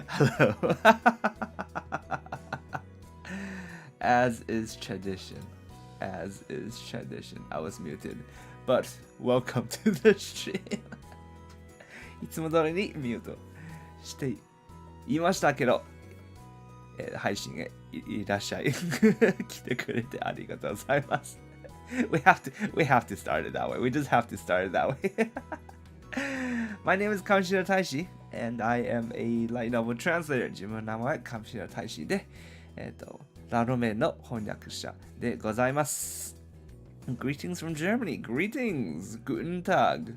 Hello. As is tradition. I was muted. But welcome to the stream. いつも通りにミュートしていましたけど、配信へいらっしゃい。来てくれてありがとうございます。We have to start it that way. We just have to start it that way. My name is Kamishiro Taishi, and I am a light novel translator. 自分の名前は Kamishiro Taishi で、ラノベの翻訳者でございます。Greetings from Germany. Greetings. Guten Tag.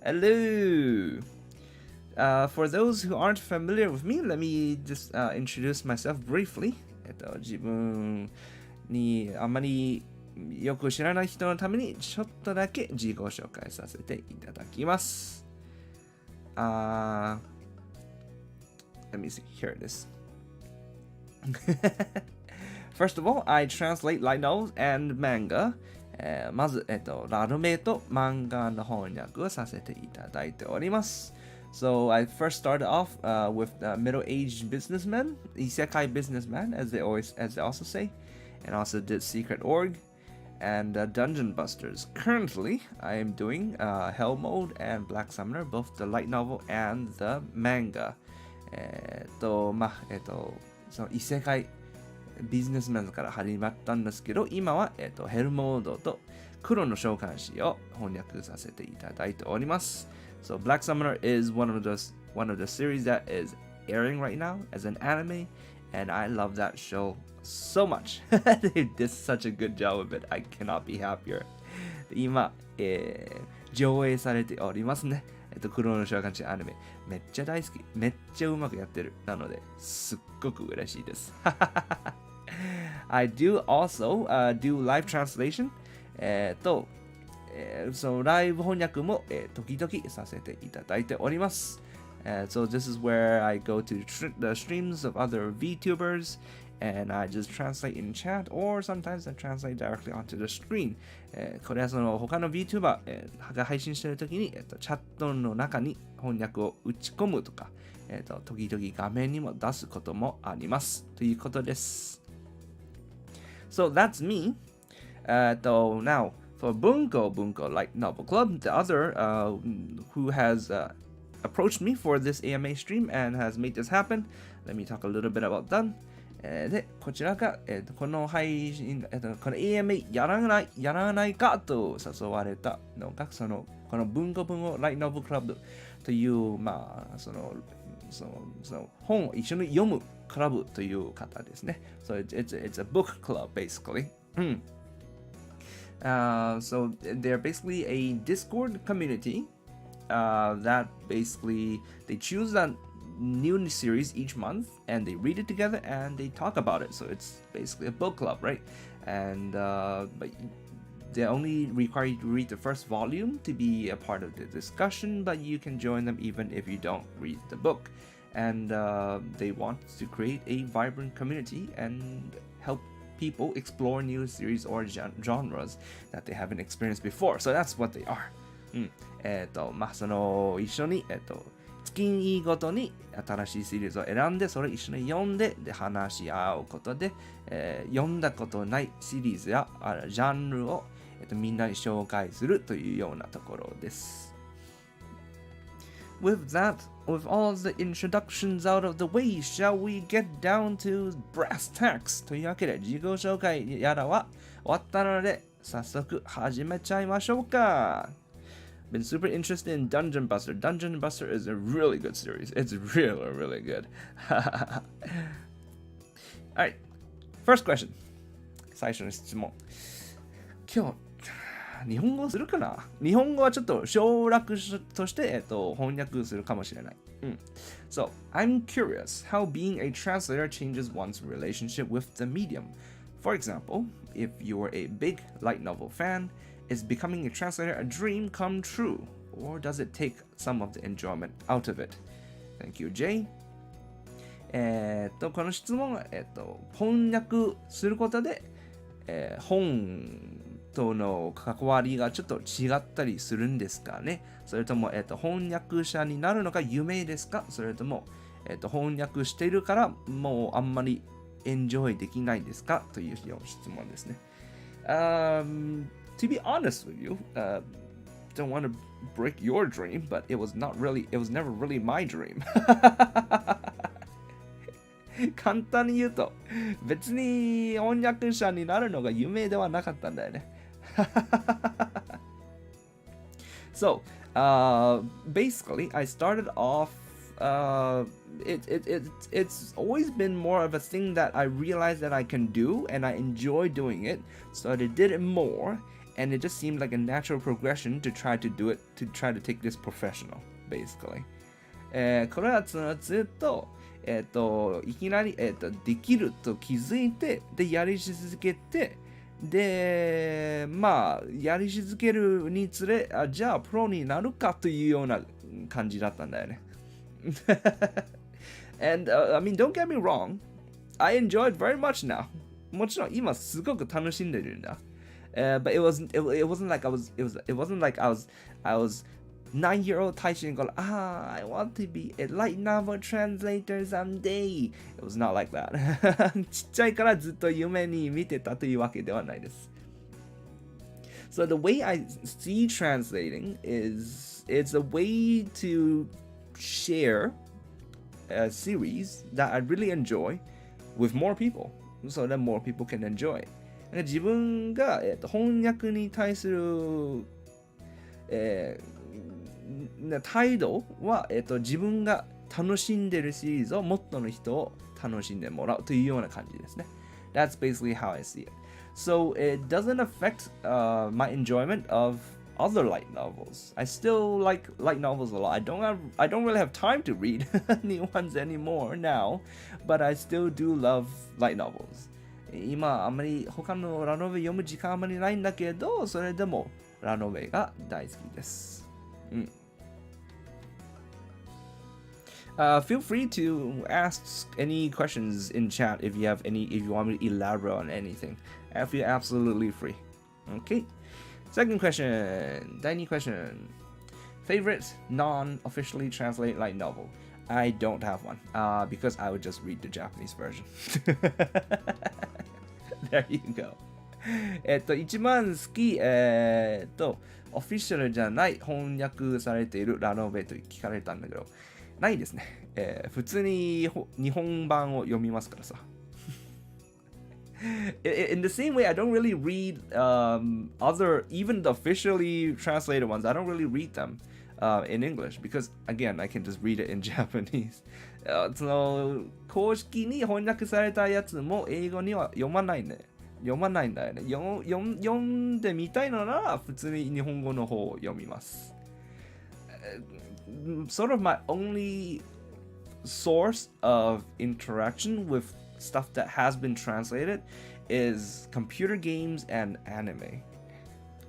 Hello. For those who aren't familiar with me, let me just introduce myself briefly. 自分にあまりよく知らない人のためにちょっとだけ自己紹介させていただきます。Let me see. Here it is. First of all, I translate light novels and manga. まず、ラノベと漫画の翻訳をさせていただいております。So I first started off with middle-aged businessmen, isekai businessman, as they also say, and also did Secret Org and Dungeon Busters. Currently, I am doing Hell Mode and Black Summoner, both the light novel and the manga. その異世界ビジネスマンから始まったんですけど、今は、ヘルモードと黒の召喚師を翻訳させていただいております。So Black Summoner is one of the series that is airing right now as an anime, and I love that show so much. They did such a good job of it. I cannot be happier. 今、上映されておりますね。黒の召喚師アニメめっちゃ大好き。めっちゃうまくやってる。なので、すっごく嬉しいです。I do also do live translation. そのライブ翻訳も、時々させていただいております。So this is where I go to the streams of other VTubers and I just translate in chat or sometimes I translate directly onto the screen. これはその他の VTuber、が配信しているときに、チャットの中に翻訳を打ち込むとか、時々画面にも出すこともありますということです。So that's me. Now for Bunko Light Novel Club, the other who has approached me for this AMA stream and has made this happen. Let me talk a little bit about that. で、こちらが、この配信、この AMA やらないかと誘われたのが、この文庫文を Light Novel Club という、その本を一緒に読むクラブという方ですね。So it's a book club, basically. So they're basically a Discord community that basically they choose a new series each month and they read it together and they talk about it. So it's basically a book club, right? And but they only require you to read the first volume to be a part of the discussion, but you can join them even if you don't read the book. And they want to create a vibrant community and help people explore new series or genres that they haven't experienced before. So that's what they are. その一緒に、月ごとに新しいシリーズを選んで、それを一緒に読んで、話し合うことで、読んだことないシリーズやジャンルを、みんなに紹介するというようなところです。With all the introductions out of the way, shall we get down to brass tacks? というわけで、自己紹介やらは終わったので、早速始めちゃいましょうか。Been super interested in Dungeon Buster. Dungeon Buster is a really good series. It's really, really good. Alright, first question. 最初の質問。今日、日本語するかな？日本語はちょっと省略として、翻訳するかもしれない。So, I'm curious how being a translator changes one's relationship with the medium. For example, if you're a big light novel fan, is becoming a translator a dream come true? Or does it take some of the enjoyment out of it? Thank you, Jay. この質問は、翻訳することで、本との関わりがちょっと違ったりするんですかね。それとも、翻訳者になるのが夢ですか？それとも、翻訳しているからもうあんまりエンジョイできないですかという質問ですね。To be honest with you, don't want to break your dream, but it was never really my dream. 簡単に言うと、別に翻訳者になるのが夢ではなかったんだよね。So, basically, I started off. It's always been more of a thing that I realized that I can do, and I enjoy doing it. So I did it more, and it just seemed like a natural progression to try to do it, to try to take this professional, basically. これはずっと、いきなり、できると気づいて、で、やり続けて、で、まあ、やり続けるにつれ、じゃあ、プロになるかというような感じだったんだよね。And, I mean, don't get me wrong. I enjoy it very much now. もちろん、今すごく楽しんでるんだ。But it wasn't like I was 9-year-old Taishi going, I want to be a light novel translator someday. It was not like that. ちっちゃいからずっと夢に見てたというわけではないです。So the way I see translating is it's a way to share a series that I really enjoy with more people so that more people can enjoy. 自分が、翻訳に対する、態度は、自分が楽しんでるシリーズをもっとの人を楽しんでもらうというような感じですね。That's basically how I see it. So it doesn't affect my enjoyment of other light novels. I still like light novels a lot. I don't really have time to read new ones anymore now, but I still do love light novels. 今あんまり他のラノベ読む時間あんまりないんだけど、それでもラノベが大好きです。Feel free to ask any questions in chat if you want me to elaborate on anything. I feel absolutely free. Okay. Second question. 第2 question. Favorite non-officially translated light novel? I don't have one. Because I would just read the Japanese version. There you go. 一番好き、オフィシャルじゃない翻訳されているラノベと聞かれたんだけど、ないですね。普通に日本版を読みますからさ。In the same way, I don't really read even the officially translated ones, I don't really read them in English because, again, I can just read it in Japanese. その公式に翻訳されたやつも英語には読まないんだよね。読んでみたいのなら普通に日本語の方を読みます。Sort of my only source of interaction with stuff that has been translated is computer games and anime,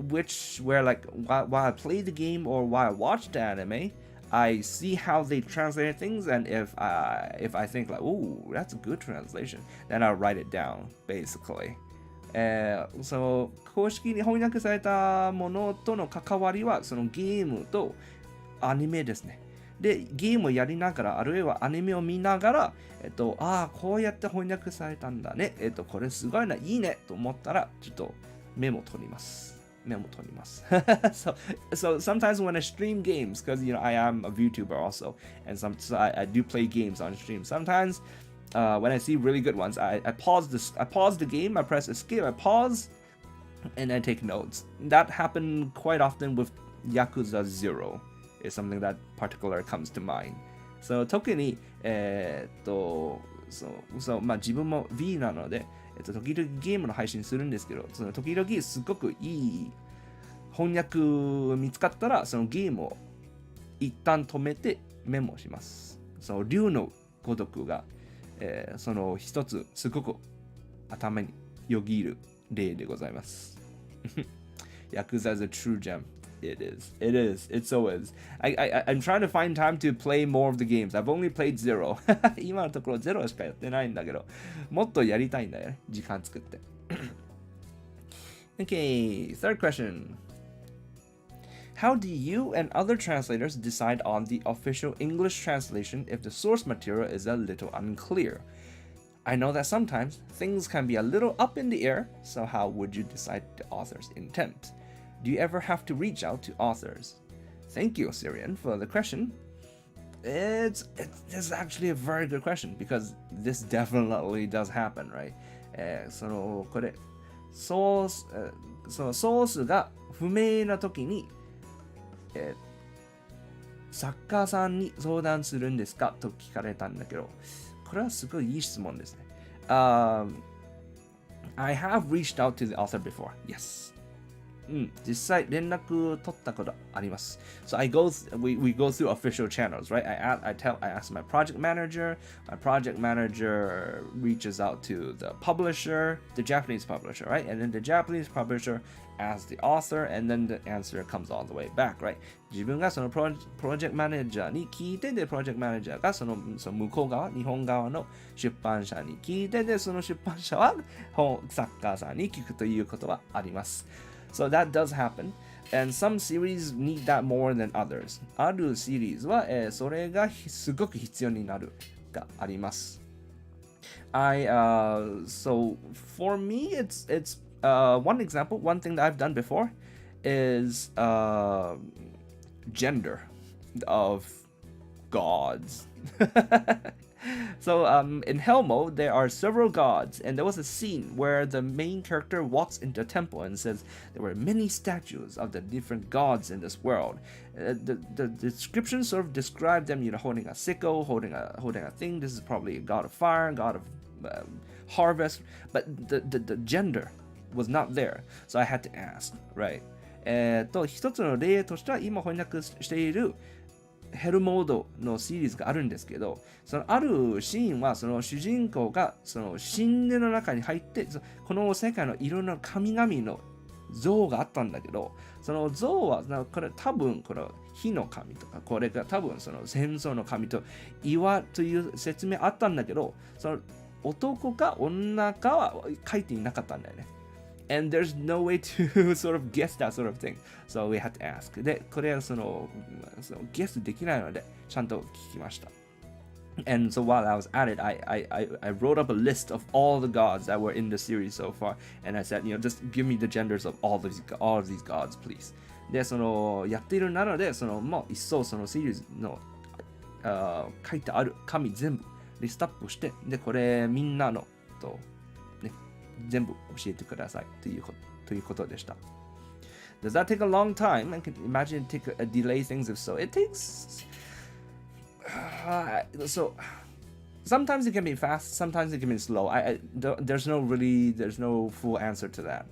where like while I play the game or while I watch the anime, I see how they translated things, and if I think like, ooh, that's a good translation, then I'll write it down, basically. その公式に翻訳されたものとの関わりはそのゲームとアニメですね。で、ゲームをやりながら、あるいはアニメを見ながら、こうやって翻訳されたんだね。これすごいな、いいねと思ったら、ちょっとメモ取ります。so sometimes when I stream games, because I am a VTuber also, and so I do play games on stream. Sometimes when I see really good ones, I pause the game, I press escape, I pause, and I take notes. That happened quite often with Yakuza 0. Is something that particular comes to mind. So 特にまあ自分も V なので、時々ゲームの配信するんですけど、その時々すごくいい翻訳見つかったら、そのゲームを一旦止めてメモします。その竜のごとくが、その一つすごく頭によぎる例でございます。Yakuza is a true gem. It is. It so is. I'm trying to find time to play more of the games. I've only played 0. 今のところ0しかやってないんだけど、もっとやりたいんだよね。時間作って。Okay, third question. How do you and other translators decide on the official English translation if the source material is a little unclear? I know that sometimes things can be a little up in the air, so how would you decide the author's intent? Do you ever have to reach out to authors? Thank you, Syrian, for the question. It's actually a very good question because this definitely does happen, right? これソースが不明な時に、作家さんに相談するんですかと聞かれたんだけど、これはすごいいい質問ですね。I have reached out to the author before. Yes. 実際連絡取ったことあります。So we go through official channels, right? I ask my project manager reaches out to the publisher, the Japanese publisher, right? And then the Japanese publisher asks the author, and then the answer comes all the way back, right? 自分がそのプロジェクトマネージャーに聞いてで、プロジェクトマネージャーがその向こう側、日本側の出版社に聞いてで、その出版社は作家さんに聞くということはあります。So that does happen, and some series need that more than others. あるシリーズは、それがすごく必要になるがあります。So for me, it's one example, one thing that I've done before is gender of gods. So in Helmo, there are several gods, and there was a scene where the main character walks into a temple and says there were many statues of the different gods in this world. The description sort of described them, holding a sickle, holding a thing. This is probably a god of fire, god of harvest, but the gender was not there. So I had to ask, right? 一つの例としては今翻訳しているヘルモードのシリーズがあるんですけど、そのあるシーンはその主人公がその神殿の中に入って、この世界のいろんな神々の像があったんだけど、その像はこれ多分この火の神とか、これが多分その戦争の神と岩という説明あったんだけど、その男か女かは書いていなかったんだよね。And there's no way to sort of guess that sort of thing. So we had to ask. で、これはそのゲスできないので、ちゃんと聞きました。And so while I was at it, I wrote up a list of all the gods that were in the series so far. And I said, just give me the genders of all of these gods, please. で、そのやっているなので、もう一層そのシリーズの書いてある神全部リストアップして、で、これみんなの全部教えてくださいということでした。Does that take a long time? I can imagine it take a delay things if so. It takes so sometimes it can be fast, sometimes it can be slow. There's no full answer to that.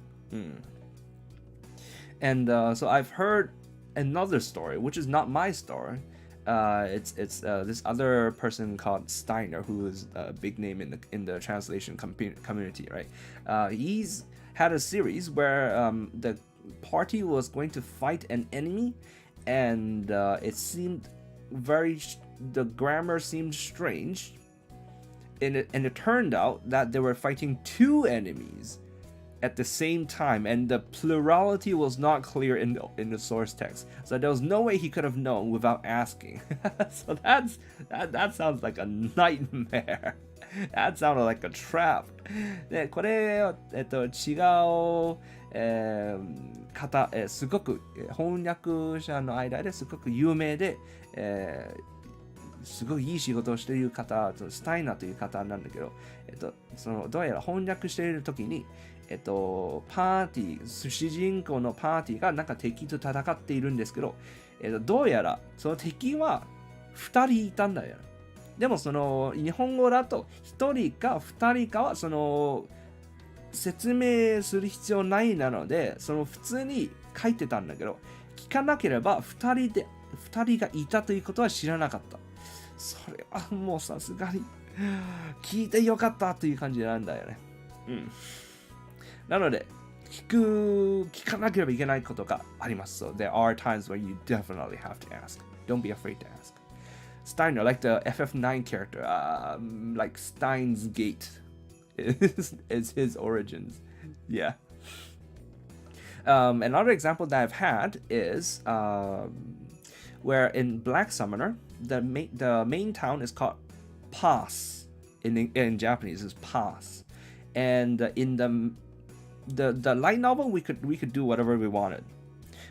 And so I've heard another story, which is not my story. It's this other person called Steiner, who is a big name in the translation community, right? He's had a series where the party was going to fight an enemy, and it seemed the grammar seemed strange, and it turned out that they were fighting two enemies at the same time, and the plurality was not clear in the source text. So there was no way he could have known without asking. So that sounds like a nightmare. That sounded like a trap. で、これを、違う、方、すごく翻訳者の間ですごく有名で、すごいいい仕事をしている方、スタイナーという方なんだけど、どうやら翻訳している時に、パーティー、主人公のパーティーがなんか敵と戦っているんですけど、どうやらその敵は2人いたんだよ。でもその日本語だと1人か2人かはその説明する必要ないなので、その普通に書いてたんだけど、聞かなければ2人がいたということは知らなかった。それはもうさすがに聞いてよかったという感じなんだよね。なので、聞かなければいけないことがあります。So there are times where you definitely have to ask. Don't be afraid to ask. Steiner, like the FF9 character, like Stein's Gate is his origins. Yeah. Another example that I've had is where in Black Summoner, the main town is called Pass. In Japanese is Pass. And in the light novel, we could do whatever we wanted,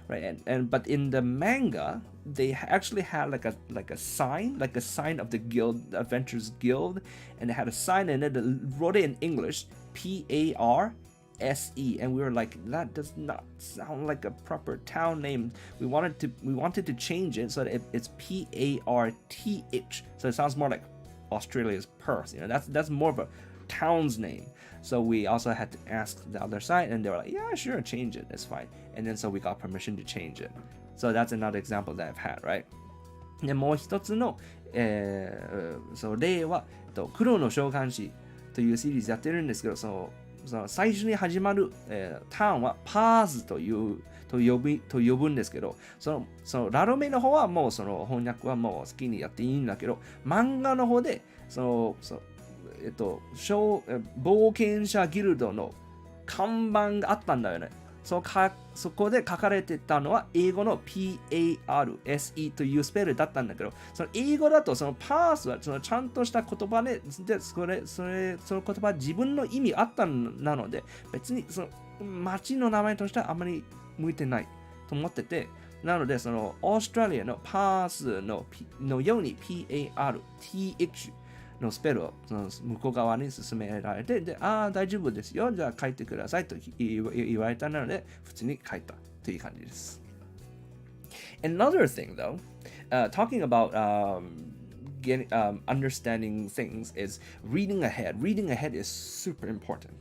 right? But in the manga, they actually had like a sign of the guild, the Adventures Guild, and it had a sign in it that wrote it in English, PARSE, and we were like, that does not sound like a proper town name. We wanted to change it so that it's PARTH, so it sounds more like Australia's Perth. That's more of a town's name. So we also had to ask the other side, and they were like, yeah, sure, change it, it's fine. And then so we got permission to change it. So that's another example that I've had, right? でもう一つの、その例は、黒の召喚師というシリーズやってるんですけど、その最初に始まる、ターンはパーズと呼ぶんですけど、そのラロメの方はもうその翻訳はもう好きにやっていいんだけど、漫画の方で冒険者ギルドの看板があったんだよね。そこで書かれてたのは英語の PARSE というスペルだったんだけど、その英語だとそのパースはそのちゃんとした言葉で、その言葉自分の意味あったなので、別にその町の名前としてはあまり向いてないと思ってて、なのでそのオーストラリアのパースのように PARTHのスペルをその向こう側に進められて、で、大丈夫ですよ、じゃあ書いてくださいと言われたので、普通に書いたという感じです。Another thing though, talking about understanding things is reading ahead. Reading ahead is super important.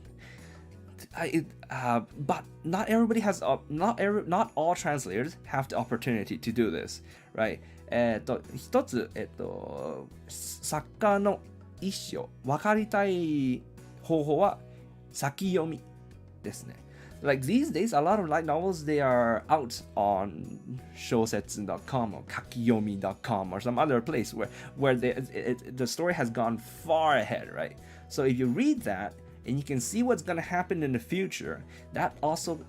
But not everybody has, not all translators have the opportunity to do this, right? 一つ、作家の意思を分かりたい方法は先読みですね。Like these days, a lot of light novels, they are out on shousetsu.com or kakiyomi.com or some other place where the story has gone far ahead, right? So if you read that, and you can see what's going to happen in the future, that also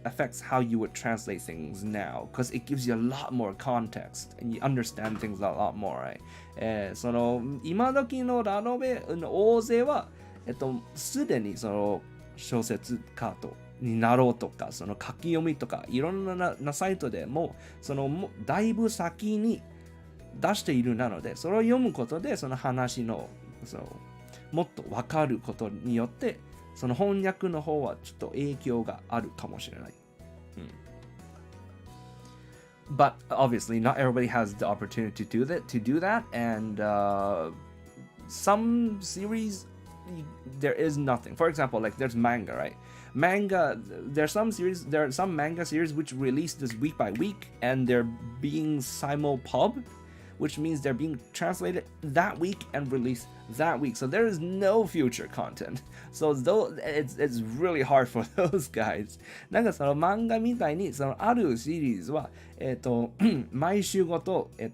affects how you would translate things now, because it gives you a lot more context and you understand things a lot more, right? その今時のラノベの大勢は、すでにその小説家になろうとか、その書き読みとかいろんなサイトでもそのだいぶ先に出しているなので、それを読むことでその話のそのもっと分かることによって、その翻訳の方はちょっと影響があるかもしれない。But obviously, not everybody has the opportunity to do that, and some series there is nothing. For example, like there's manga, right? There are some manga series which release this week by week, and they're being simulpub, which means they're being translated that week and released that week. So there is no future content. So it's really hard for those guys. なんかその漫画みたいにそのあるシリーズは毎週ごと出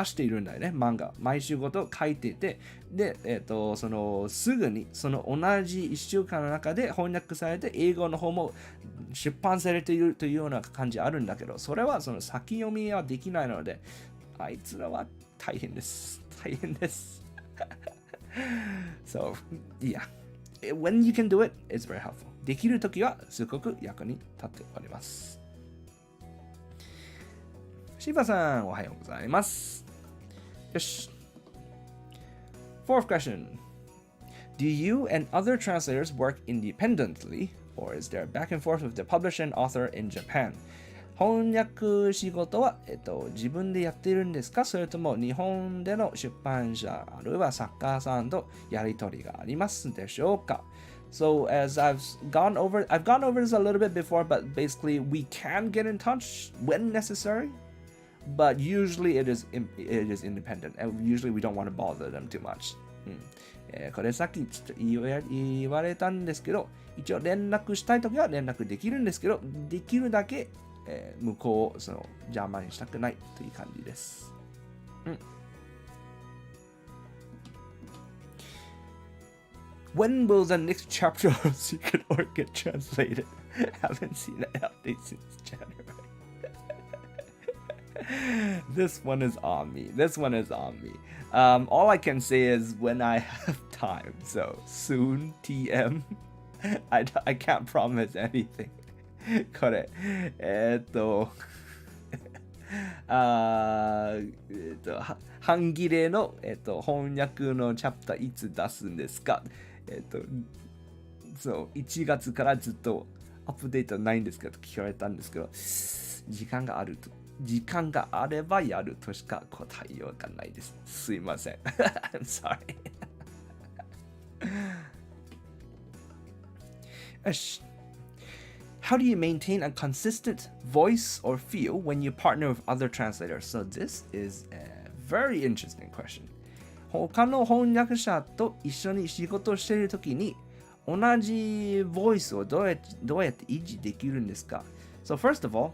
しているんだよね。漫画毎週ごと書いていて、でそのすぐにその同じ1週間の中で翻訳されて英語の方も出版されているというような感じあるんだけど、それはその先読みはできないので、あいつらは大変です。大変です。So, yeah. When you can do it, it's very helpful. できるときはすごく役に立っております。シバさん、おはようございます。よし。Fourth question. Do you and other translators work independently, or is there back and forth with the publisher and author in Japan?翻訳仕事は、自分でやっているんですか？それとも日本での出版社あるいは作家さんとやり取りがありますでしょうか？ So as I've gone over this a little bit before, but basically we can get in touch when necessary, but usually it is independent, and usually we don't want to bother them too much. これさっきちょっと言われたんですけど、一応連絡したいときは連絡できるんですけど、できるだけ向こうをその邪魔にしたくないという感じです。When will the next chapter of Secret Orc get translated? Haven't seen an update since January. This one is on me. All I can say is when I have time. So soon, TM. I can't promise anything. これ半切れの、翻訳のチャプターいつ出すんですか？そう、1月からずっとアップデートないんですかと聞かれたんですけど、時間があればやるとしか答えようがないです。すいません。I'm sorry. よし。How do you maintain a consistent voice or feel when you partner with other translators? So this is a very interesting question. 他の翻訳者と一緒に仕事をしているときに同じボイスをどうやって維持できるんですか? So first of all,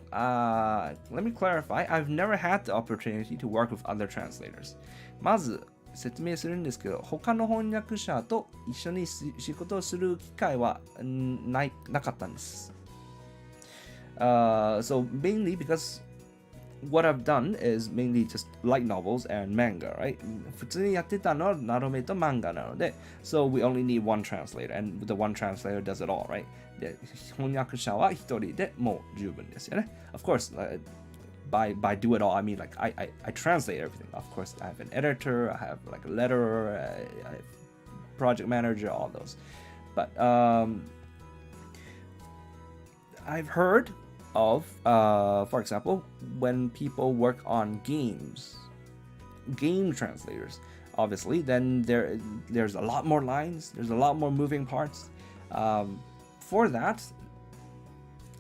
let me clarify. I've never had the opportunity to work with other translators. まず説明するんですけど、他の翻訳者と一緒に仕事をする機会はなかったんです。So mainly because what I've done is mainly just light novels and manga, right? 普通にやってたのはラノベと漫画なので、So we only need one translator, and the one translator does it all, right? で、翻訳者は一人でもう十分ですよね。Of course, by do it all, I mean like I translate everything. Of course, I have an editor, I have like a letterer, I have project manager, all those. But I've heard of, for example, when people work on game translators, obviously, then there's a lot more lines, there's a lot more moving parts. For that,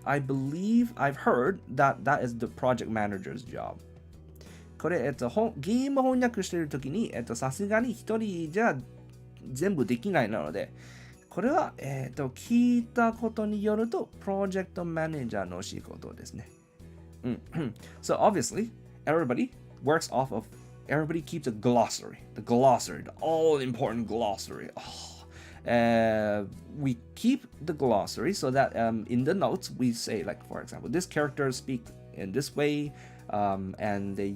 I believe I've heard that is the project manager's job. これ、ゲーム翻訳しているときに、さすがに一人じゃ全部できないなので、これは、聞いたことによると、プロジェクトマネージャーの仕事ですね。So obviously, everybody keeps a glossary, the all-important glossary. We keep the glossary so that in the notes we say, like, for example, this character speaks in this way, and there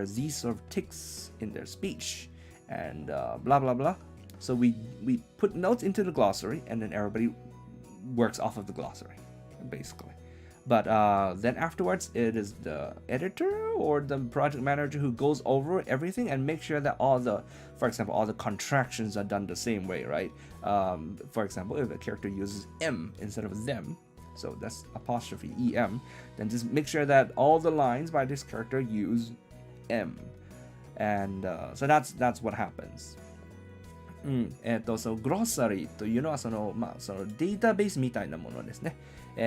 are these sort of tics in their speech, and blah blah blah. So we put notes into the glossary, and then everybody works off of the glossary, basically. But then afterwards, it is the editor or the project manager who goes over everything and makes sure that for example, all the contractions are done the same way, right? For example, if a character uses M instead of them, so that's apostrophe EM, then just make sure that all the lines by this character use M. And so that's what happens. そのグロッサリーというのはそのデータベースみたいなものですね。こ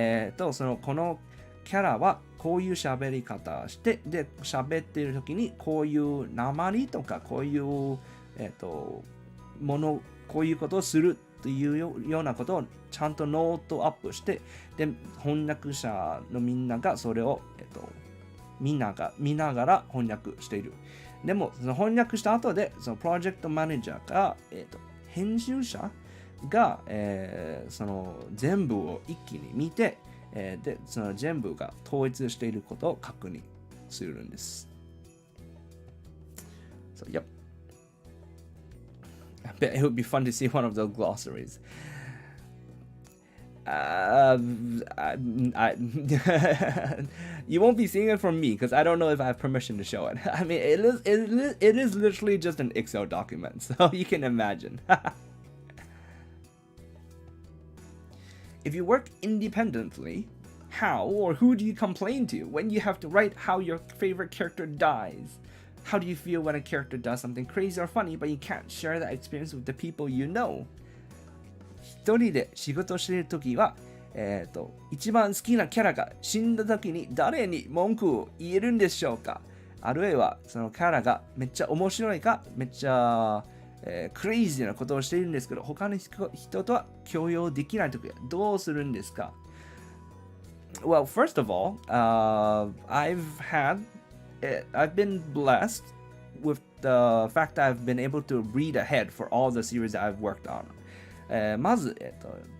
のキャラはこういう喋り方して、で、喋っているときにこういう訛りとかこういう、こういうことをするというようなことをちゃんとノートアップして、で、翻訳者のみんながそれを、見ながら翻訳している。でも、その翻訳した後で、そのプロジェクトマネージャーが、編集者が、その全部を一気に見て、で、その全部が統一していることを確認するんです。So, yep. I bet it would be fun to see one of those glossaries. You won't be seeing it from me because I don't know if I have permission to show it. I mean, it is literally just an Excel document, so you can imagine. If you work independently, how or who do you complain to when you have to write how your favorite character dies? How do you feel when a character does something crazy or funny, but you can't share that experience with the people you know? 一人で仕事をしているときは、一番好きなキャラが死んだときに誰に文句を言えるんでしょうか？あるいはそのキャラがめっちゃ面白いか、めっちゃ、クレイジーなことをしているんですけど、他の人とは共有できないときはどうするんですか？ Well, first of all, I've been blessed with the fact that I've been able to read ahead for all the series that I've worked on. まず、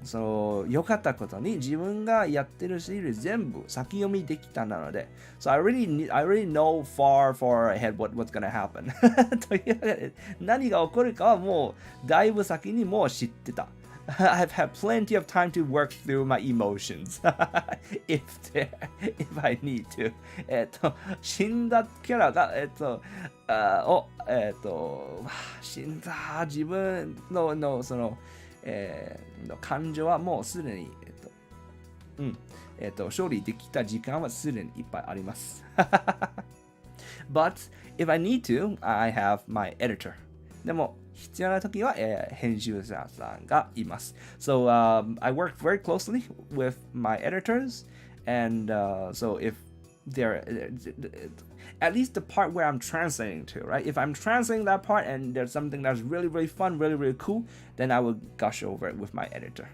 その良かったことに自分がやってるシリーズ全部先読みできたなので、So I really know far ahead what's gonna happen というわけで何が起こるかはもうだいぶ先にもう知ってた。I've had plenty of time to work through my emotions if I need to. 死んだキャラが、死んだ自分のその、感情はもうすでに、勝利できた時間はすでにいっぱいあります。But if I need to, I have my editor. でも必要な時は、編集者さんがいます。So I work very closely with my editors, and so if they're at least the part where I'm translating to, right? If I'm translating that part and there's something that's really fun, really cool, then I will gush over it with my editor.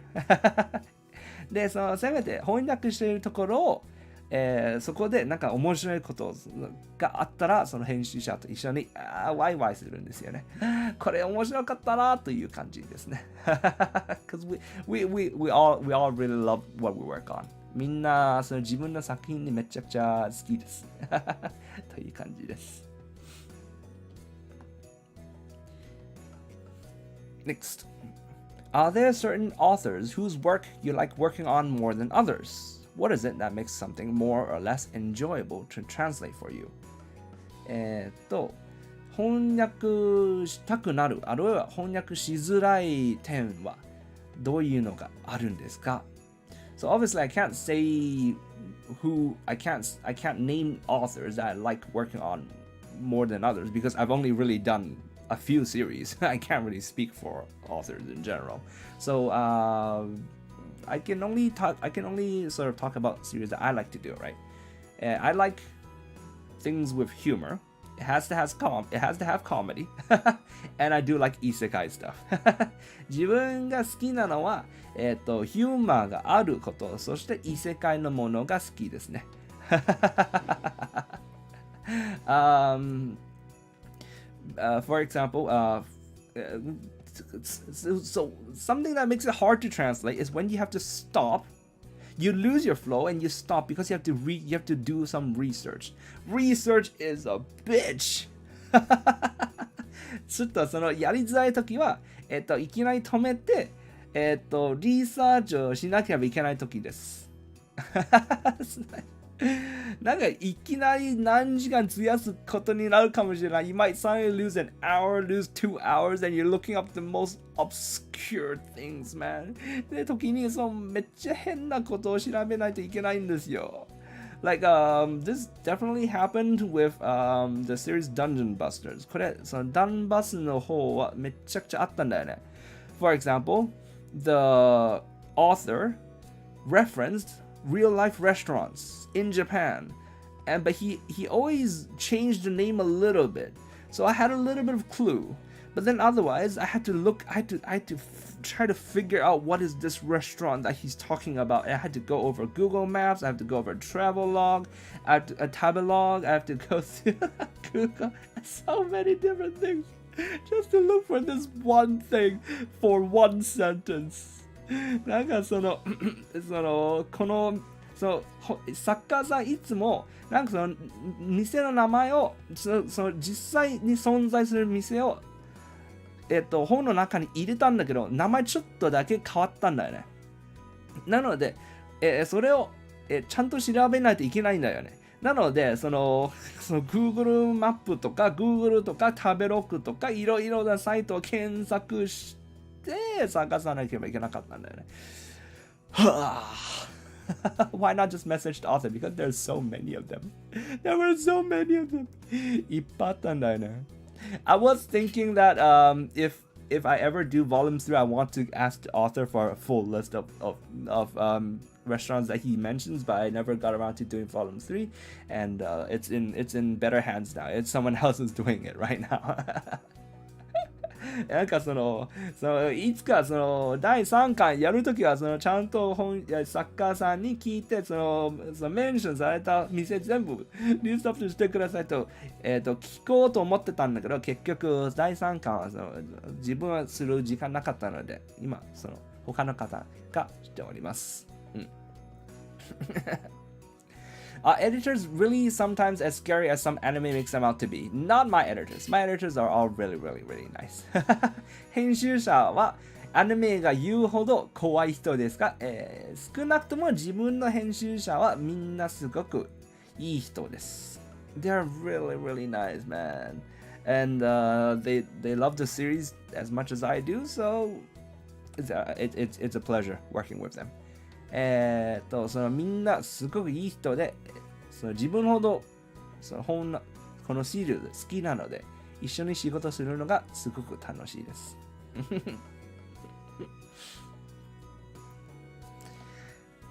で、そのせめて翻訳しているところをそこでなんか面白いことがあったらその編集者と一緒にワイワイするんですよね。これ面白かったなという感じですね。Because we all really love what we work on. みんなその自分の作品にめちゃくちゃ好きです。という感じです。Next. Are there certain authors whose work you like working on more than others?What is it that makes something more or less enjoyable to translate for you? 翻訳したくなる、あるいは翻訳しづらい点はどういうのがあるんですか? So obviously I can't say I can't name authors that I like working on more than others because I've only really done a few series. I can't really speak for authors in general. So I can only sort of talk about series that I like to do, right? I like things with humor. It has to have comedy, and I do like isekai stuff. 自分が好きなのは、ヒューマーがあること、そして異世界のものが好きですね。For example, so something that makes it hard to translate is when you have to stop. You lose your flow and you stop because you have to do some research. Research is a bitch. ちょっとそのやりづらいときは、いきなり止めて、リサーチをしなければいけないときです。なんかいきなり何時間費やすことになるかもしれない。You might suddenly lose an hour, lose 2 hours, and you're looking up the most obscure things, man. で、時にそのめっちゃ変なことを調べないといけないんですよ。Like, this definitely happened with the series Dungeon Busters. これ、そのダンバスの方はめちゃくちゃあったんだよね。For example, the author referenced real-life restaurants in Japan, but he always changed the name a little bit, so I had a little bit of clue. But then otherwise, I had to try to figure out what is this restaurant that he's talking about. I had to go over Google Maps. I have to go over Travelog. I have to a Tabelog. I have to go through Google. So many different things just to look for this one thing for one sentence. なんかこの作家さんいつもなんかその店の名前をその実際に存在する店を本の中に入れたんだけど名前ちょっとだけ変わったんだよね。なので、それを、ちゃんと調べないといけないんだよね。なのでその Google マップとか Google とか食べログとかいろいろなサイトを検索して探さなければいけなかったんだよね。Why not just message the author? Because there's so many of them. There were so many of them. いっぱいあったんだよね。I was thinking that if I ever do volume 3, I want to ask the author for a full list of restaurants that he mentions, but I never got around to doing volume 3, and it's in better hands now. It's someone else is doing it right now. なんかいつか第3巻やるときはちゃんと作家さんに聞いてメンションされた店全部リストアップしてくださいと、聞こうと思ってたんだけど、結局第3巻は自分はする時間なかったので、今他の方がしております。Editors really sometimes as scary as some anime makes them out to be. Not my editors. My editors are all really, really, really nice. 編集者はアニメが言うほど怖い人ですが、少なくとも自分の編集者はみんなすごくいい人です。They're really, really nice, man. And they love the series as much as I do, so it's a pleasure working with them. みんなすごくいい人で、自分ほどこのシリーズ好きなので、一緒に仕事するのがすごく楽しいです。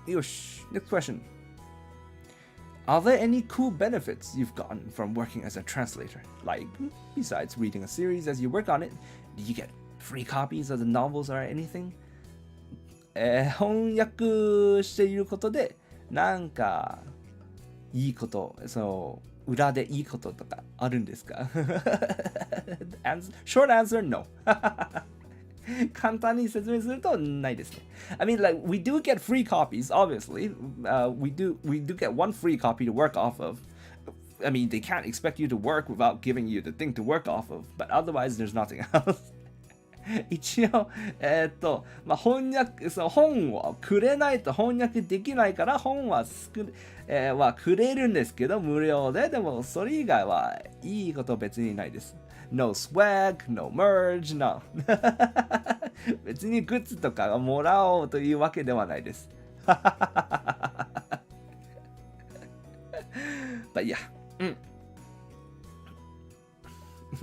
よし、next question. Are there any cool benefits you've gotten from working as a translator? Like, besides reading a series as you work on it, do you get free copies of the novels or anything? 翻訳していることでなんかいいこと裏でいいこととかあるんですか？ Short answer, no. 簡単に説明するとないですね。I mean, like, we do get free copies, obviously. We do get one free copy to work off of. I mean, they can't expect you to work without giving you the thing to work off of. But otherwise, there's nothing else. 一応、翻訳、本をくれないと翻訳できないから本はくれるんですけど、無料で。でも、それ以外はいいこと別にないです。No swag, no merge, no. 別にグッズとかもらおうというわけではないです。But yeah.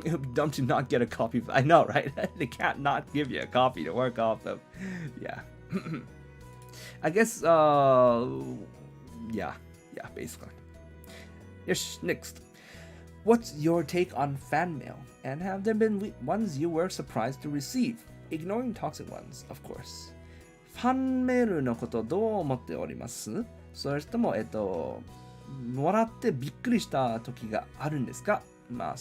It would be dumb to not get a copy. I know, right? They can't not give you a copy to work off of. Yeah. I guess, yeah, basically. Yes, next. What's your take on fan mail? And have there been ones you were surprised to receive? Ignoring toxic ones, of course. ファンメールのことどう思っております？それとも、もらってびっくりした時があるんですか？まあ、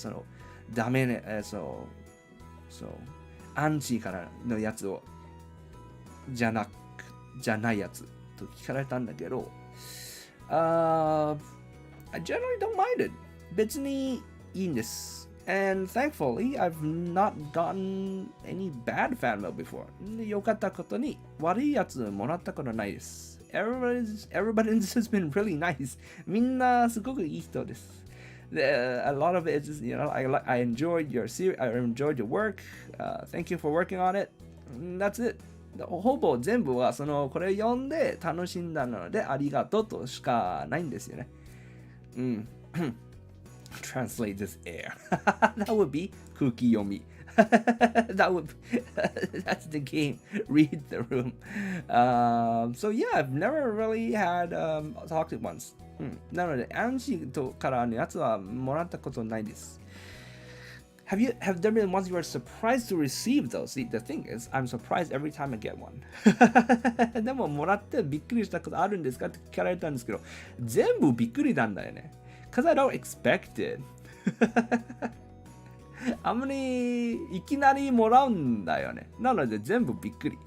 ダメね、アンチからのやつを、じゃないやつと聞かれたんだけど、I generally don't mind it. 別にいいんです。And thankfully, I've not gotten any bad fan mail before. よかったことに悪いやつもらったことないです。Everybody has been really nice. みんなすごくいい人です。A lot of it is, I enjoyed your series, I enjoyed your work. Thank you for working on it. That's it. ほぼ全部はこれを読んで楽しんだのでありがとうとしかないんですよね。Translate this air. That would be Kuki Yomi. That's the game. Read the room. So yeah, I've never really had toxic ones. なので、アンチからのやつはもらったことないです。Have there been ones you were surprised to receive though? See, the thing is, I'm surprised every time I get one. でも、もらってびっくりしたことあるんですかって聞かれたんですけど、全部びっくりなんだよね。Because I don't expect it. あんまりいきなりもらうんだよね。なので、全部びっくり。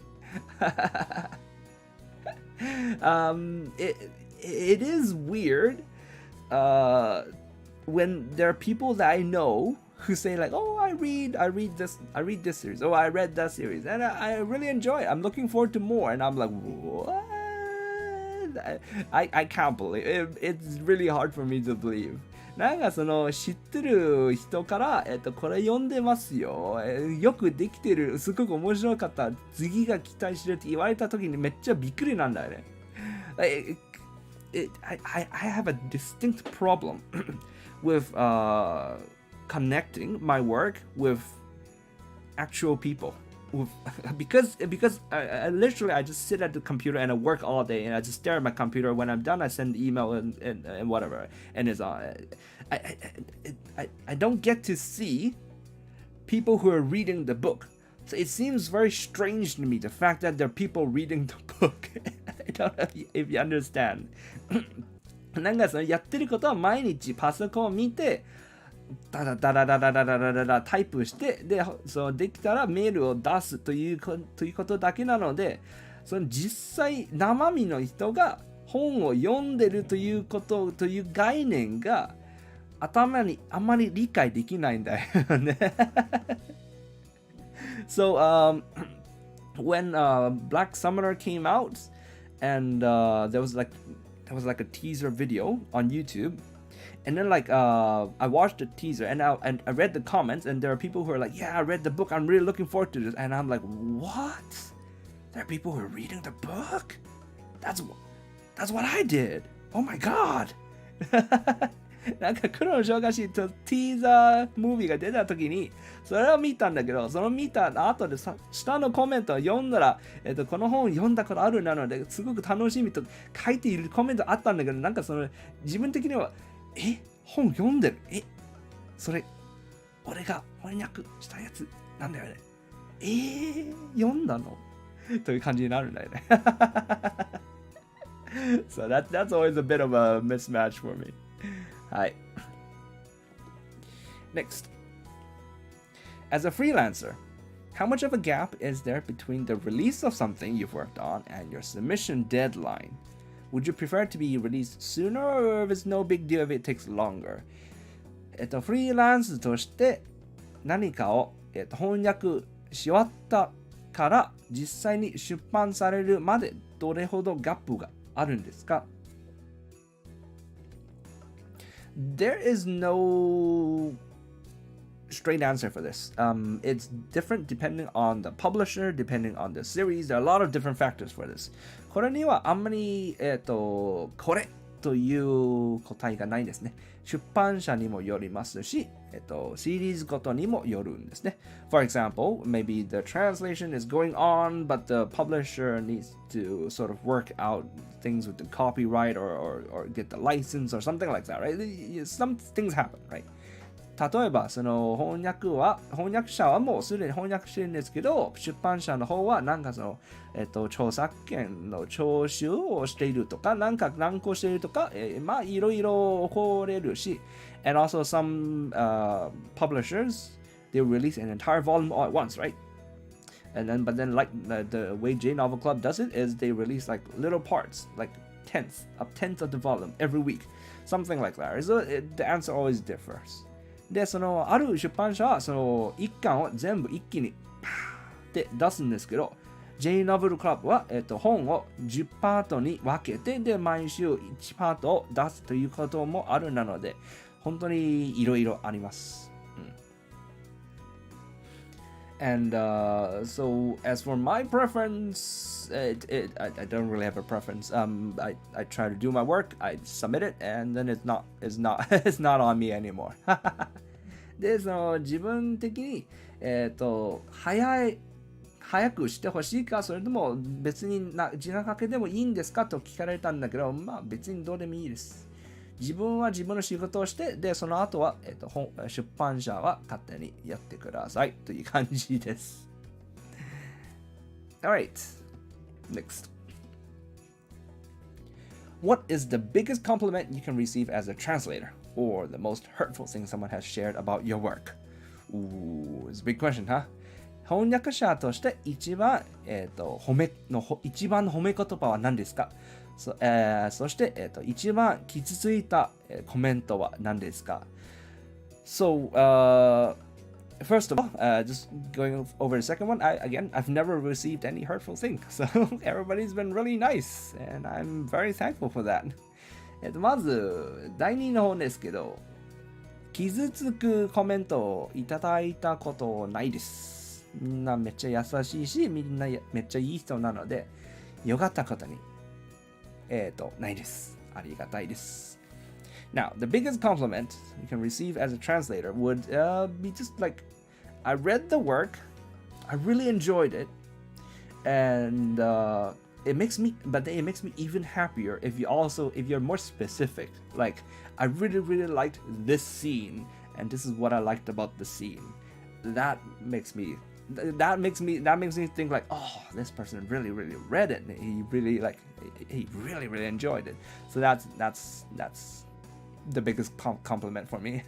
It is weird when there are people that I know who say like, "Oh, I read this series. Oh, I read that series, and I really enjoy it. I'm looking forward to more." And I'm like, "What?" I can't believe it. It's really hard for me to believe. なんか知ってる人から、これ読んでますよ。よくできてる。すごく面白かった。次が期待してるって言われた時にめっちゃびっくりなんだよね。I have a distinct problem with connecting my work with actual people. Because literally I just sit at the computer and I work all day and I just stare at my computer. When I'm done, I send email and whatever, and it's on. I don't get to see people who are reading the book. So it seems very strange to me, the fact that there are people reading the book. I don't know if you understand. なんかそのやってることは毎日パソコンを見て、ダラダラダラダラダラダラタイプして、で、そうできたらメールを出すということだけなので、その実際生身の人が本を読んでるということという概念が頭にあまり理解できないんだよね。So when Black Summoner came out, and there was like a teaser video on YouTube, and then I watched the teaser and I read the comments, and there are people who are like, yeah, I read the book, I'm really looking forward to this, and I'm like, what? There are people who are reading the book? That's what I did. Oh my god. なんか黒の小菓子とティーザームービーが出た時にそれを見たんだけど、その見た後で下のコメントを読んだら、この本読んだことあるなのですごく楽しみと書いているコメントあったんだけど、なんかその自分的には本読んでる、それ俺が翻訳したやつなんだよね、読んだのという感じになるんだよね。So that's always a bit of a mismatch for me. Hi. Next. As a freelancer, how much of a gap is there between the release of something you've worked on and your submission deadline? Would you prefer to be released sooner, or if it's no big deal if it takes longer? フリーランスとして何かを、翻訳し終わったから実際に出版されるまでどれほどギャップがあるんですか？There is no straight answer for this. It's different depending on the publisher, depending on the series. There are a lot of different factors for this. これにはあんまり、これという答えがないんですね。出版社にもよりますし、シリーズごとにもよるんですね。For example, maybe the translation is going on, but the publisher needs to sort of work out things with the copyright or get the license or something like that, right? Some things happen, right? 例えば、その翻訳者はもうすでに翻訳してるんですけど、出版社の方はなんかその、著作権の徴収をしているとか、なんか難航しているとか、まあいろいろ起これるし、and also some publishers, they release an entire volume all at once, right? But then like the way J Novel Club does it is they release like little parts, like tenths of the volume every week, something like that. So the answer always differs. で、そのある出版社はその一巻を全部一気にパーって出すんですけど、J Novel Club は、本を10パートに分けて、で毎週1パートを出すということもあるなので、本当にいろいろあります。And so as for my preference, I don't really have a preference. I try to do my work, I submit it, and then it's not on me anymore. で、その自分的に早くしてほしいか、それとも別に時間かけてもいいんですかと聞かれたんだけど、まあ別にどうでもいいです。自分は自分の仕事をして、で、その後は、出版社は勝手にやってくださいという感じです。Alright, next. What is the biggest compliment you can receive as a translator? Or the most hurtful thing someone has shared about your work? Ooh, it's a big question, huh? 翻訳者として一番の褒め言葉は何ですか？そして、一番傷ついた、コメントは何ですか？ So, first of all, just going over the second one, I've never received any hurtful thing. So, everybody's been really nice, and I'm very thankful for that. まず、第2の方ですけど、傷つくコメントをいただいたことないです。みんなめっちゃ優しいし、みんなめっちゃいい人なので、よかったことに。ないです。ありがたいです。Now, the biggest compliment you can receive as a translator would be just like, I read the work, I really enjoyed it, and it makes me even happier if you're more specific. Like, I really, really liked this scene, and this is what I liked about the scene. that makes me think like, oh, this person really read it. He really enjoyed it. So that's the biggest compliment for me.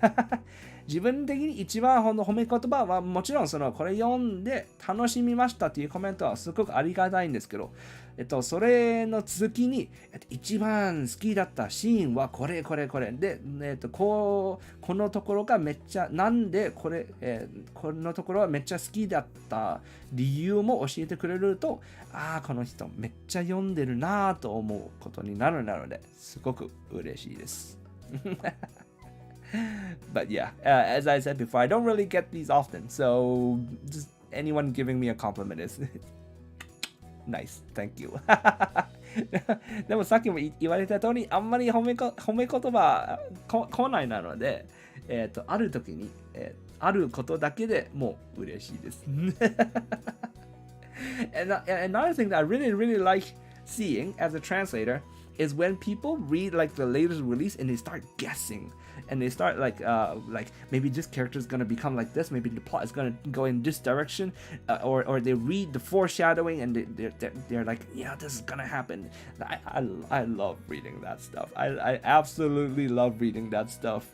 自分的に一番褒め言葉はもちろんこれ読んで楽しみましたっていうコメントはすごくありがたいんですけど、それの続きに、一番好きだったシーンはこれで、このところがめっちゃなんでこのところはめっちゃ好きだった理由も教えてくれると、この人めっちゃ読んでるなと思うことになるのですごく嬉しいです。But yeah, as I said before, I don't really get these often, so just anyone giving me a compliment is nice. Thank you. でもさっきも言われた通り、あんまり褒め言葉来ないなので、ある時に、あることだけでもう嬉しいです。And another thing that I really like seeing as a translator is when people read like the latest release and they start guessing and they start like maybe this character is gonna become like this, maybe the plot is gonna go in this direction, or they read the foreshadowing and they're like, yeah, this is gonna happen. I love reading that stuff. I absolutely love reading that stuff.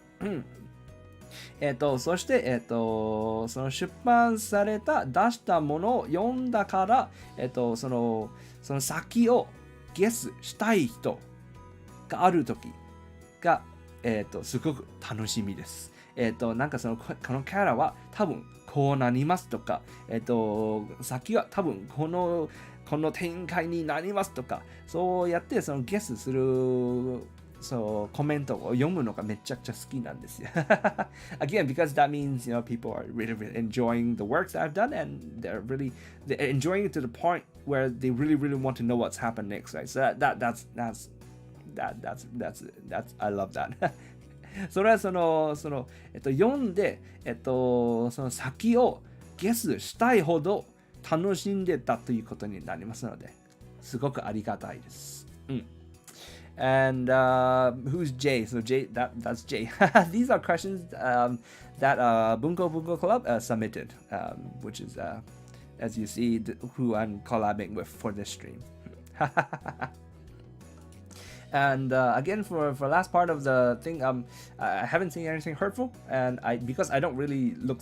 そして、その出版された出したものを読んだから、その先をゲスしたい人がある時が、すごく楽しみです。なんかこのキャラは多分こうなりますとか、先は多分この展開になりますとか、そうやってゲスするコメントを読むのがめちゃくちゃ好きなんですよ。Again, because that means, people are really enjoying the works that I've done, and they're enjoying it to the point where they really want to know what's happened next, right? So that's I love that. それは読んで、その先をゲスしたいほど楽しんでたということになりますので、すごくありがたいです。And who's Jay? So that's Jay. These are questions that Bunko Club submitted, which is, as you see, who I'm collabing with for this stream. And again, for last part of the thing, I haven't seen anything hurtful, and because I don't really look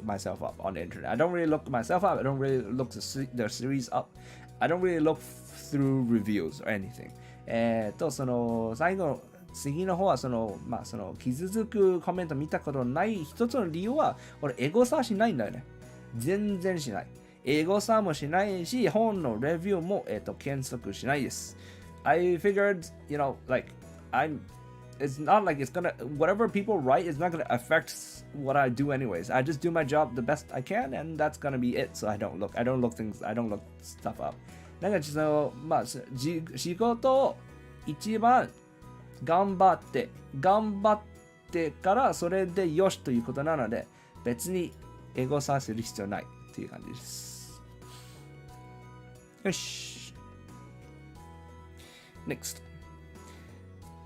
myself up on the internet. I don't really look myself up. I don't really look the series up. I don't really look through reviews or anything. 最後次の方は傷つくコメント見たことない一つの理由は、俺エゴサしないんだよね。全然しない。エゴサもしないし、本のレビューも検索しないです。I figured, it's not like it's gonna, whatever people write is not gonna affect what I do anyways. I just do my job the best I can, and that's gonna be it. So I don't look stuff up. なんか仕事を一番頑張ってからそれでよしということなので、別にエゴサする必要ないという感じです。よし。Next.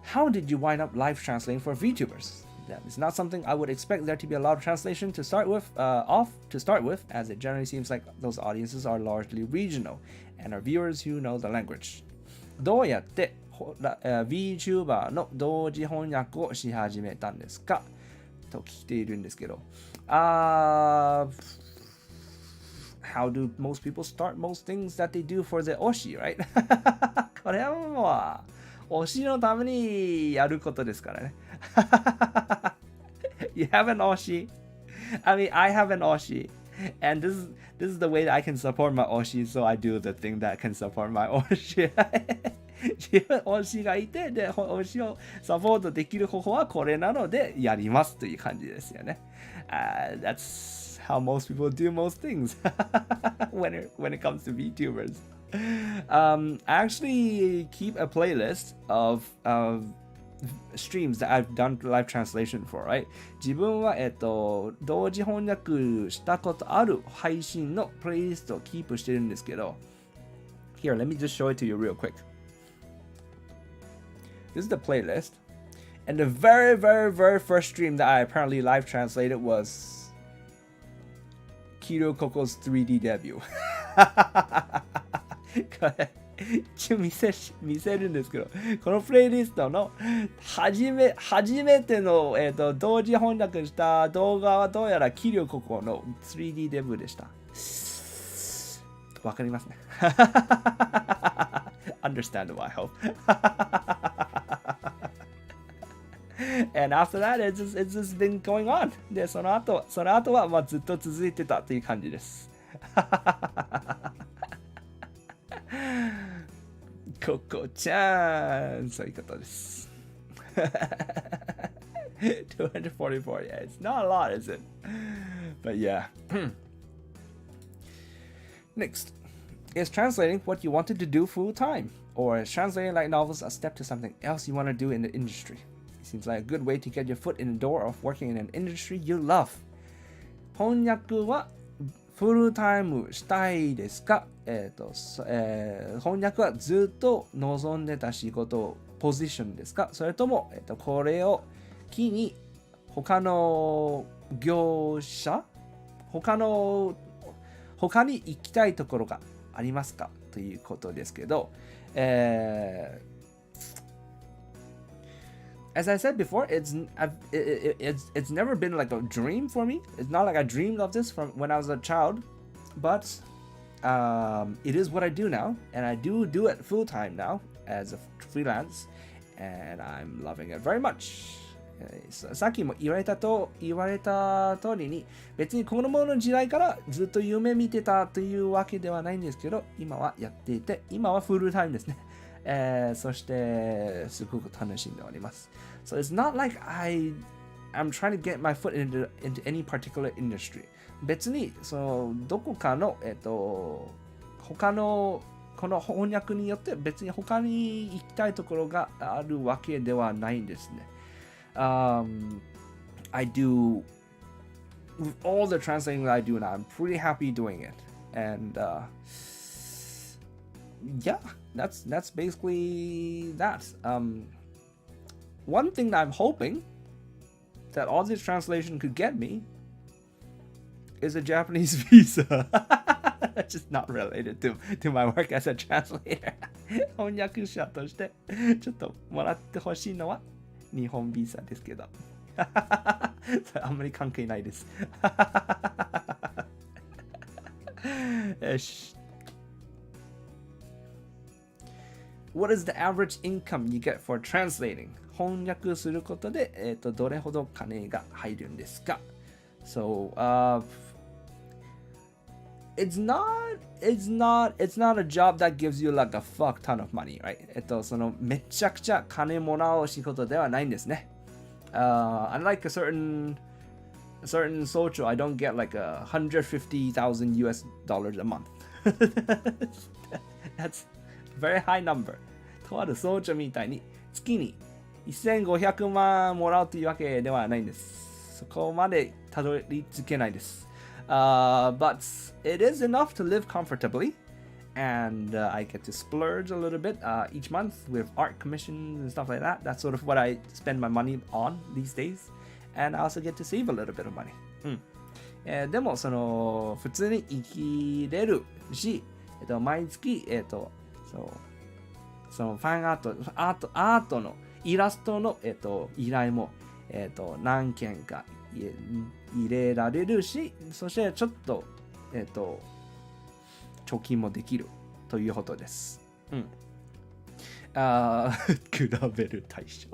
How did you wind up live translating for VTubers? That is not something I would expect there to be a lot of translation to start with, as it generally seems like those audiences are largely regional and are viewers who know the language. どうやってVTuber の同時翻訳をし始めたんですかと聞いているんですけど、How do most people start most things that they do for the 推し right? これはもう推しのためにやることですからね。You have an 推し I mean, I have an 推し and this is the way that I can support my 推し so I do the thing that can support my 推し自分推しがいて、で推しをサポートできる方法はこれなのでやりますという感じですよね。That's how most people do most things when it comes to VTubers. I actually keep a playlist of streams that I've done live translation for, right? 自分は、同時翻訳したことある配信のプレイリストをキープしてるんですけど、Here, let me just show it to you real quick. This is the playlist. And the very first stream that I apparently live translated was キリココス 3D デビュー。これ一応見せるんですけど、このプレイリストの初めての、同時翻訳した動画はどうやらキリココの 3D デビューでした。わかりますね。Understandable, I hope. And after that, it's just been going on. で、その後はまあずっと続いてたという感じです。ココちゃん、そういうことです。244, yeah, it's not a lot, is it? But yeah. Next, is translating what you wanted to do full time? Or is translating light novels a step to something else you want to do in the industry? It seems like a good way to get your foot in the door of working in an industry you love. 翻訳はフルタイムしたいですか？翻訳はずっと望んでた仕事、ポジションですか？それとも、これを機に他の業者、他に行きたいところがありますか？ということですけど、As I said before, it's never been like a dream for me. It's not like I dreamed of this from when I was a child, but it is what I do now, and I do it full time now as a freelance, and I'm loving it very much. さっきも言われた通りに、別に子供の時代からずっと夢見てたというわけではないんですけど、今はやっていて、今はフルタイムですね。そしてすごく楽しんでおります。So it's not like I'm trying to get my foot into any particular industry. 別にどこかの他のこの翻訳によって別に他に行きたいところがあるわけではないんですね。I do with all the translating that I do now. I'm pretty happy doing it, and yeah, that's basically that. One thing that I'm hoping that all this translation could get me is a Japanese visa. That's just not related to my work as a translator. 翻訳者としてちょっともらってほしいのは日本ビザですけど。それあんまり関係ないです。よし。What is the average income you get for translating? 翻訳することで、どれほど金が入るんですか？ So, it's not a job that gives you like a fuck ton of money, right? そのめちゃくちゃ金もらう仕事ではないんですね。Unlike a certain social, I don't get like $150,000 US a month. That's a very high number. とある総長みたいに月に1500万もらうというわけではないんです。そこまでたどり着けないです。But it is enough to live comfortably, and I get to splurge a little bit each month with art commissions and stuff like that. That's sort of what I spend my money on these days, and I also get to save a little bit of money. でも普通に生きれるし、毎月そのファンアートのイラストの依頼も何件か入れられるし、そしてちょっと貯金もできるということです。比べる対象。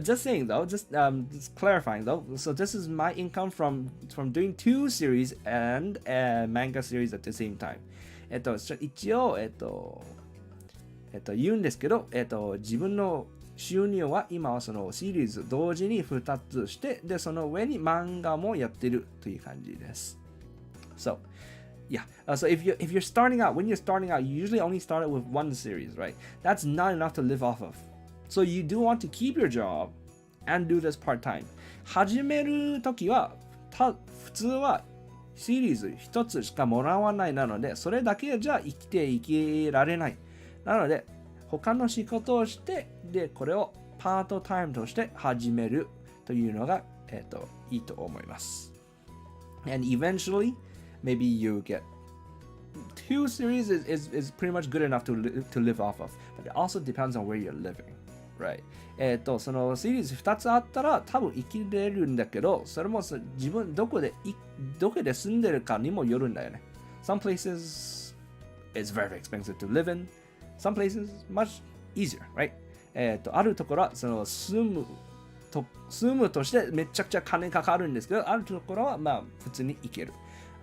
Just saying though, just clarifying though. So this is my income from doing 2 series and a manga series at the same time. 一応言うんですけど、自分の収入は今はそのシリーズ同時に2つして、でその上に漫画もやってるという感じです。So, yeah. So if you're starting out, when you're starting out, you usually only start out with 1 series, right? That's not enough to live off of. So you do want to keep your job and do this part-time. 始めるときは普通はシリーズ1つしかもらわないなので、それだけじゃ生きていけられない。なので他の仕事をして、でこれをパートタイムとして始めるというのが、いいと思います。And eventually, maybe you get two series is pretty much good enough to live off of. But it also depends on where you're living, right? そのシリーズ2つあったら多分生きれるんだけど、それも自分どこで住んでるかにもよるんだよね。Some places it's very expensive to live in. Some places much easier, right? あるところはその住むとしてめちゃくちゃ金かかるんですけど、あるところはまあ普通に行ける。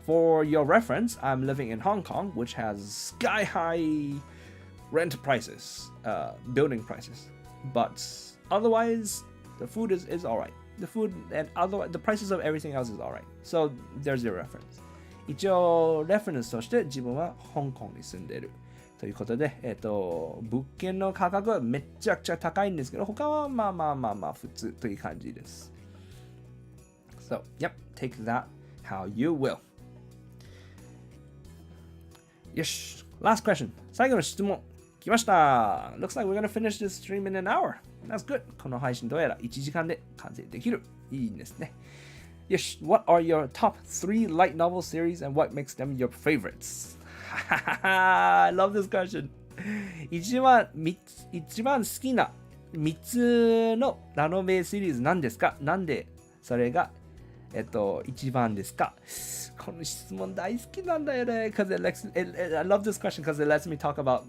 For your reference, I'm living in Hong Kong, which has sky high rent prices, building prices. But otherwise, the food is alright. The food and the prices of everything else is alright. So there's your reference. 一応、レフェレンスとして自分は香港に住んでいる。ということで、物件の価格はめちゃくちゃ高いんですけど、他はまあ普通という感じです。So, yep, take that how you will. よし、last question. 最後の質問。来ました。Looks like we're gonna finish this stream in an hour. That's good. この配信どうやら1時間で完成できる。いいですね。よし、What are your top 3 light novel series and what makes them your favorites? I love this question. 一番好きな3つのラノベシリーズ何ですか？なんでそれが一番ですか？この質問大好きなんだよね。I love this question because it lets me talk about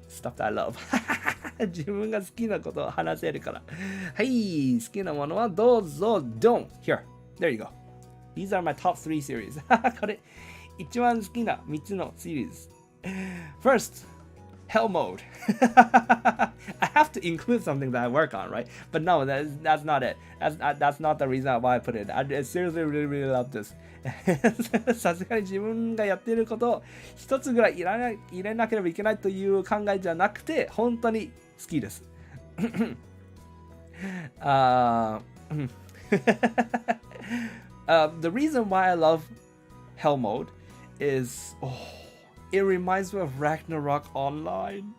stuff that I love. 自分が好きなことを話せるから。はい、好きなものはどうぞ、ドン Here, there you go. These are my top 3 series. これ、一番好きな3つのシリーズ。First, Hell Mode. I have to include something that I work on, right? But no, that's not it. That's not the reason why I put it. I seriously really love this. さすがに自分がやっていることを一つぐらい入れなければいけないという考えじゃなくて、本当に好きです。The reason why I love Hell Mode is, it reminds me of Ragnarok Online.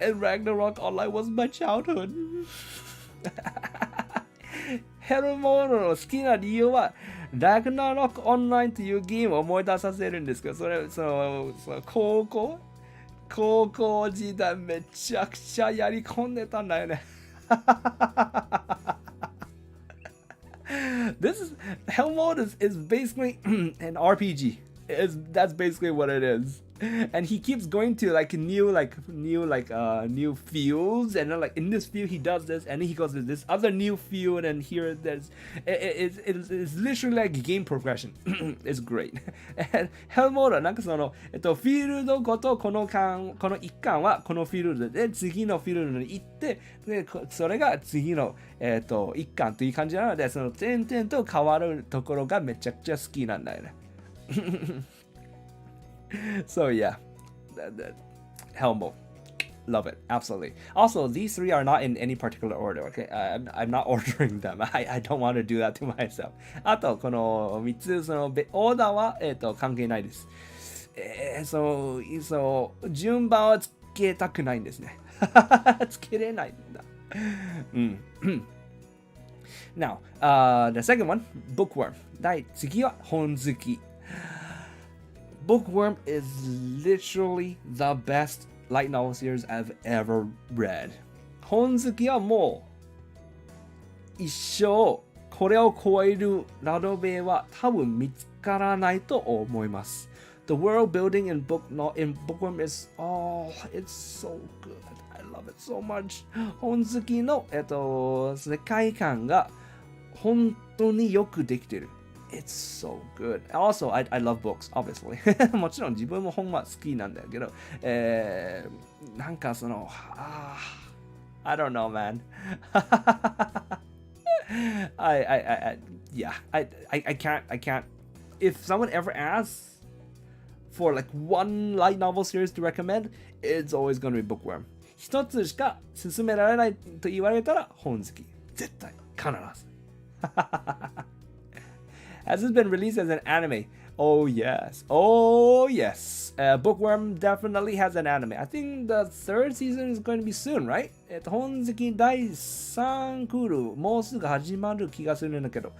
And Ragnarok Online was my childhood. Hell Mode の好きな理由は、Ragnarok Online というゲームを思い出させるんですけど、その高校時代めちゃくちゃやり込んでたんだよね。Hell Mode is basically an RPG. That's basically what it is. And he keeps going to new fields, and then like in this field he does this, and then he goes to this other new field, and here there's it's literally like game progression. It's great. And Hell Mode はなんかそのフィールドごとこの一巻はこのフィールドで次のフィールドに行ってでそれが次の一巻という感じなのでその点々と変わるところがめちゃくちゃ好きなんだよね。So yeah, Hell Mode, love it, absolutely. Also, these 3 are not in any particular order. Okay, I'm not ordering them. I don't want to do that to myself. あとこの3つそのオーダーは関係ないです。そう順番はつけたくないんですね。つけれないんだ。Now, the second one, Bookworm. 次は本好き。Bookworm is literally the best light novel series I've ever read. 本好きはもう一生これを超えるラノベは多分見つからないと思います。The world building in Bookworm is it's so good. I love it so much. 本好きの世界観が本当によくできてる。It's so good. Also, I love books, obviously. もちろん自分も本は好きなんだけど、なんかその、I don't know, man. Yeah, I can't. If someone ever asks for like one light novel series to recommend, it's always going to be Bookworm. 一つしか勧められないと言われたら本好き。絶対、必ず。Has this been released as an anime? Oh yes. Oh yes. Bookworm definitely has an anime. I think the third season is going to be soon, right? 本好き第3クールもうすぐ始まる気がするんだけど、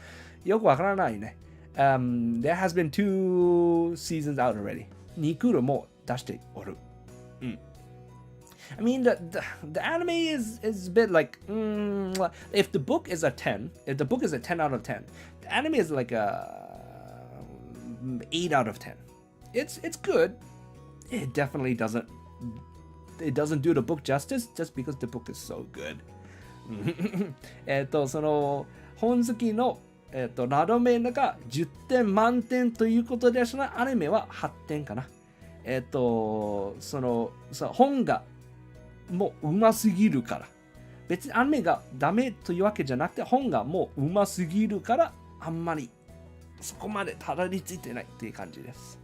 よくわからないね。There has been 2 seasons out already. 2クールも出しておる。I mean, the anime is a bit like, if the book is a 10 out of 10, the anime is like a 8 out of 10. It's good. It definitely doesn't do the book justice just because the book is so good. その本好きのラドメが10点満点ということでしたら、アニメは8点かな。その本がもうますぎるから。別にアニメがダメというわけじゃなくて、本がもうますぎるから、あんまりそこまでたどり着いてないっていう感じです。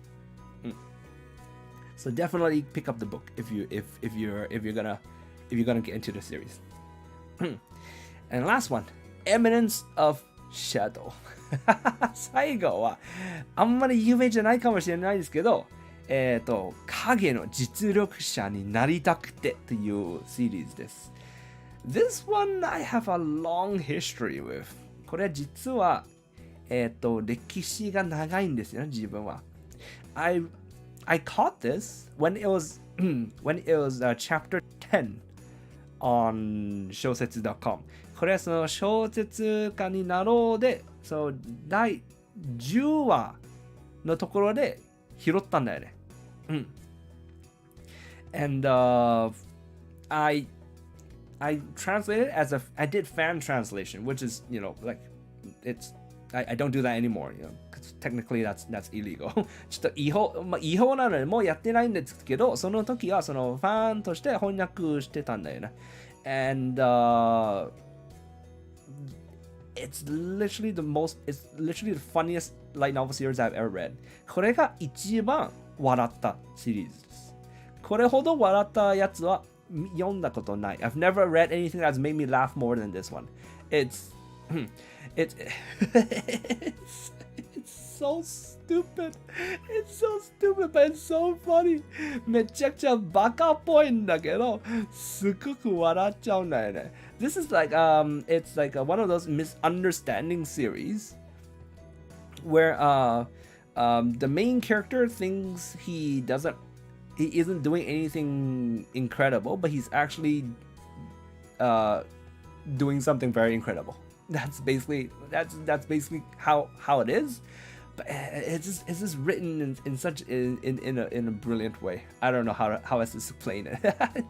So definitely pick up the book if you're gonna get into the series. And last one, Eminence of Shadow. 最後はあんまり有名じゃないかもしれないですけど、影の実力者になりたくてというシリーズです。This one I have a long history with. これ実は歴史が長いんですよ、自分は。I caught this when it was chapter 10 on 小説 .com。これはその小説家になろうで、その第10話のところで拾ったんだよね。And I translated I did fan translation, which is, like I don't do that anymore, because technically that's illegal. ちょっと違法なのでもうやってないんですけど、その時はそのファンとして翻訳してたんだよね。And it's literally the funniest light novel series I've ever read. これが一番笑ったシリーズです。これほど笑ったやつは読んだことない。I've never read anything that's made me laugh more than this one. It's so stupid. It's so stupid, but it's so funny. めちゃくちゃバカっぽいんだけど、すごく笑っちゃうんだよね。This is like it's like one of those misunderstanding series where the main character thinks he isn't doing anything incredible, but he's actually doing something very incredible. That's basically how it is. But it's just written in such in a brilliant way. I don't know how else to explain it.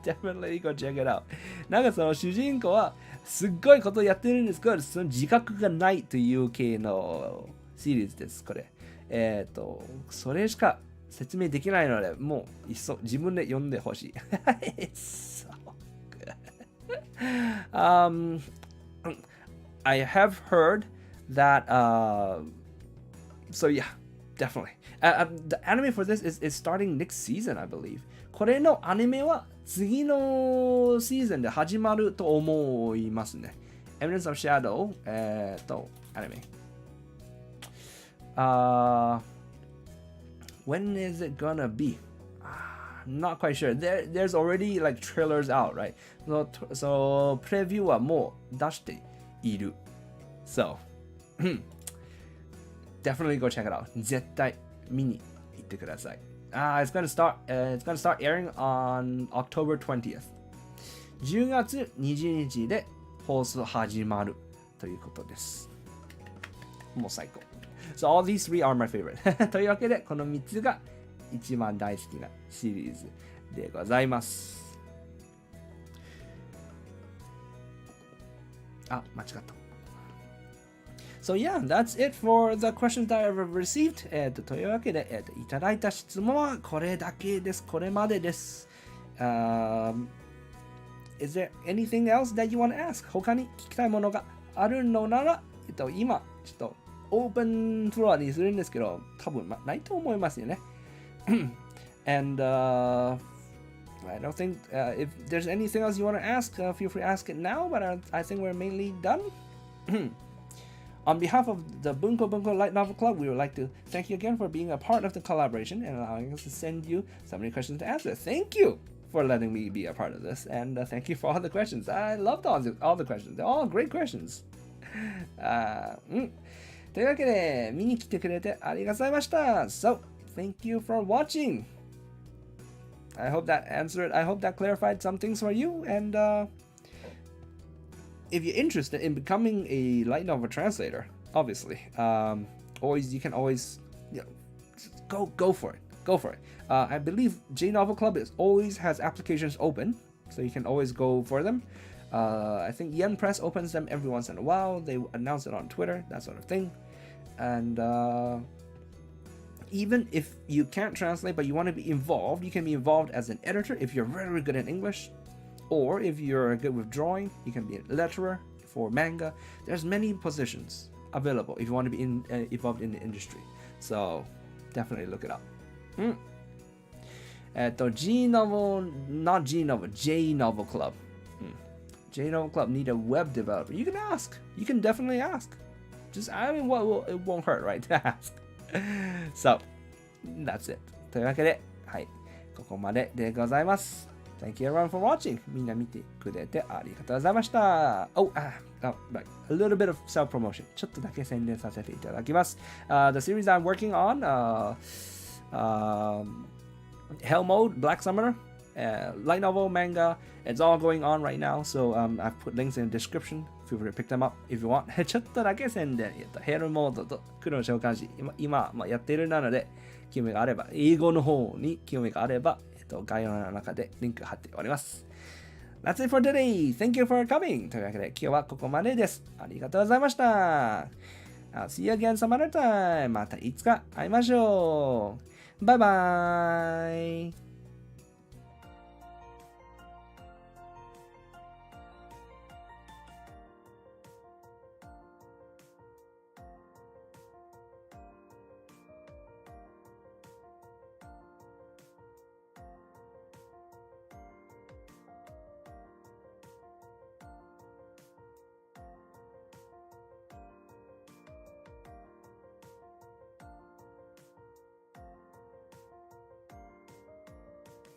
Definitely go check it out. なんかその主人公はすっごいことをやってるんですけど、その自覚がないという系のシリーズです。これ。それしか説明できないので、もういっそ自分で読んでほしい。It's so good. I have heard that so yeah, definitely. The anime for this is starting next season, I believe. これのアニメは次のシーズンで始まると思いますね。Eminence of Shadow, アニメ。When is it gonna be? Not quite sure. There's already like trailers out, right? So プレビューはもう出している。So, definitely go check it out. 絶対見に行ってください。It's gonna start airing on October 20th. 10月20日で放送始まるということです。もう最高。So all these three are my favorite. というわけで、この3つが一番大好きなシリーズでございます。間違った。So yeah, that's it for the questions that I've received. というわけで、いただいた質問はこれだけです。これまでです。Is there anything else that you want to ask? 他に聞きたいものがあるのなら、今、ちょっとオープンフロアにするんですけど、多分ないと思いますよね。And I don't think if there's anything else you want to ask, feel free to ask it now, but I think we're mainly done. On behalf of the Bunko Light Novel Club, we would like to thank you again for being a part of the collaboration and allowing us to send you so many questions to answer. Thank you for letting me be a part of this, and thank you for all the questions. I loved all the questions. They're all great questions. というわけで、見に来てくれてありがとうございました。So, thank you for watching. I hope that clarified some things for you, and if you're interested in becoming a light novel translator, obviously, you can always go for it. I believe J Novel Club always has applications open, so you can always go for them. I think Yen Press opens them every once in a while. They announce it on Twitter, that sort of thing. And even if you can't translate but you want to be involved, you can be involved as an editor if you're very good at English. Or if you're good with drawing, you can be a letterer for manga. There's many positions available if you want to be involved in the industry. So definitely look it up. J Novel Club. J Novel Club need a web developer. You can ask. You can definitely ask. It won't hurt, right, to ask. So, that's it. というわけで、はい、ここまででございます。Thank you everyone for watching. みんな見てくれてありがとうございました。A little bit of self-promotion. ちょっとだけ宣伝させていただきます。The series I'm working on, Hell Mode, Black Summoner, light novel, manga, it's all going on right now. So I've put links in the description. Feel free to pick them up if you want. ちょっとだけ宣伝。ヘルモードと黒の召喚師、今やっているなので、興味があれば、英語の方に興味があれば、概要欄の中でリンク貼っております。That's it for today. Thank you for coming. というわけで今日はここまでです。ありがとうございました。I'll see you again some other time. またいつか会いましょう。バイバイ。